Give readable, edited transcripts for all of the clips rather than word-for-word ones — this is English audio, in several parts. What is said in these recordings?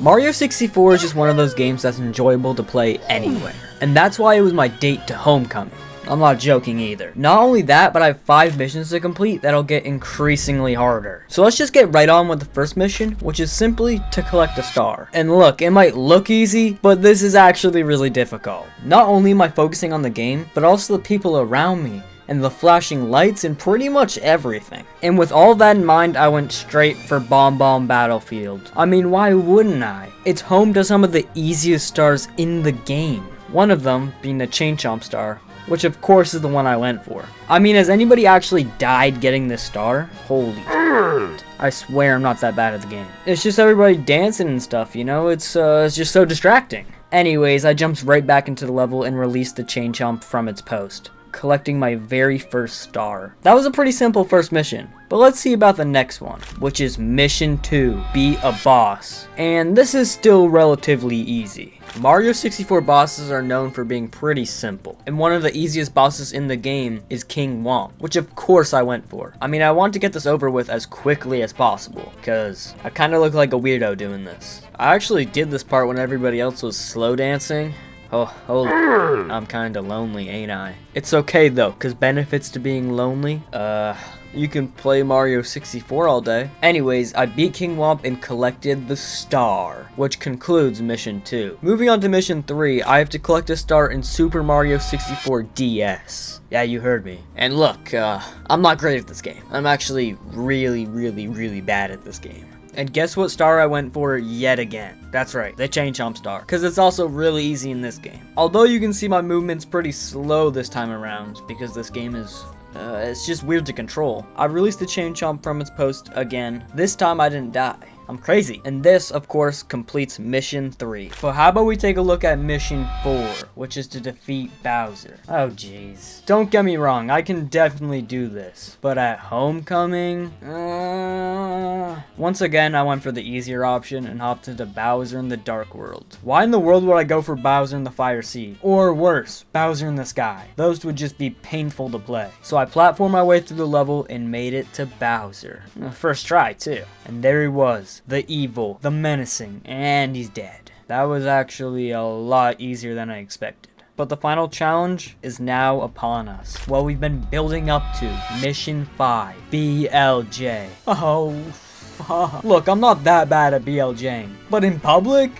Mario 64 is just one of those games that's enjoyable to play anywhere, and that's why it was my date to Homecoming. I'm not joking either. Not only that, but I have 5 missions to complete that'll get increasingly harder. So let's just get right on with the first mission, which is simply to collect a star. And look, it might look easy, but this is actually really difficult. Not only am I focusing on the game, but also the people around me, and the flashing lights and pretty much everything. And with all that in mind, I went straight for Bomb Bomb Battlefield. I mean, why wouldn't I? It's home to some of the easiest stars in the game. One of them being the Chain Chomp star, which of course is the one I went for. I mean, has anybody actually died getting this star? Holy shit. I swear I'm not that bad at the game. It's just everybody dancing and stuff, you know? It's just so distracting. Anyways, I jumped right back into the level and released the Chain Chomp from its post, collecting my very first star. That was a pretty simple first mission, but let's see about the next one, which is Mission 2, Be a Boss. And this is still relatively easy. Mario 64 bosses are known for being pretty simple, and one of the easiest bosses in the game is King Womp, which of course I went for. I mean, I want to get this over with as quickly as possible, because I kind of look like a weirdo doing this. I actually did this part when everybody else was slow dancing. Oh, holy, I'm kinda lonely, ain't I? It's okay though, cause benefits to being lonely, you can play Mario 64 all day. Anyways, I beat King Womp and collected the star, which concludes Mission 2. Moving on to Mission 3, I have to collect a star in Super Mario 64 DS. Yeah, you heard me. And look, I'm not great at this game. I'm actually really bad at this game. And guess what star I went for yet again? That's right, the Chain Chomp star, because it's also really easy in this game. Although you can see my movements pretty slow this time around, because this game is, it's just weird to control. I released the Chain Chomp from its post again. This time I didn't die. I'm crazy. And this, of course, completes Mission 3. But how about we take a look at Mission 4, which is to defeat Bowser. Oh, jeez. Don't get me wrong, I can definitely do this. But at Homecoming, once again, I went for the easier option and hopped into Bowser in the Dark World. Why in the world would I go for Bowser in the Fire Sea? Or worse, Bowser in the Sky? Those would just be painful to play. So I platformed my way through the level and made it to Bowser. First try, too. And there he was. The evil, the menacing, and he's dead. That was actually a lot easier than I expected. But the final challenge is now upon us. What we've been building up to, Mission 5, BLJ. Oh, fuck. Look, I'm not that bad at BLJing, but in public,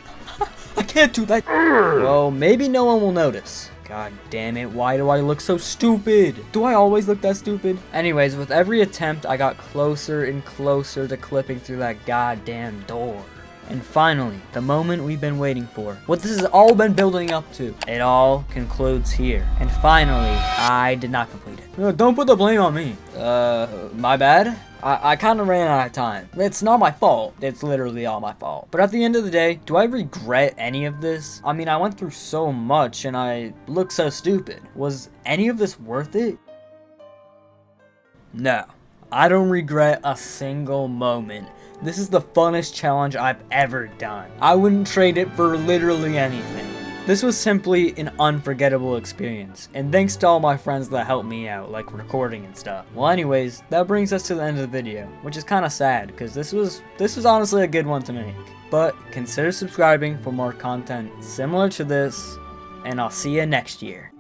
I can't do that. Well, maybe no one will notice. God damn it, why do I look so stupid? Do I always look that stupid? Anyways, with every attempt, I got closer and closer to clipping through that goddamn door. And finally, the moment we've been waiting for, what this has all been building up to, it all concludes here. And finally, I did not complete it. Don't put the blame on me. My bad? I kind of ran out of time. It's not my fault. It's literally all my fault. But at the end of the day, do I regret any of this? I mean, I went through so much and I look so stupid. Was any of this worth it? No. I don't regret a single moment. This is the funnest challenge I've ever done. I wouldn't trade it for literally anything. This was simply an unforgettable experience, and thanks to all my friends that helped me out, like recording and stuff. Well anyways, that brings us to the end of the video, which is kinda sad, because this was honestly a good one to make. But consider subscribing for more content similar to this, and I'll see you next year.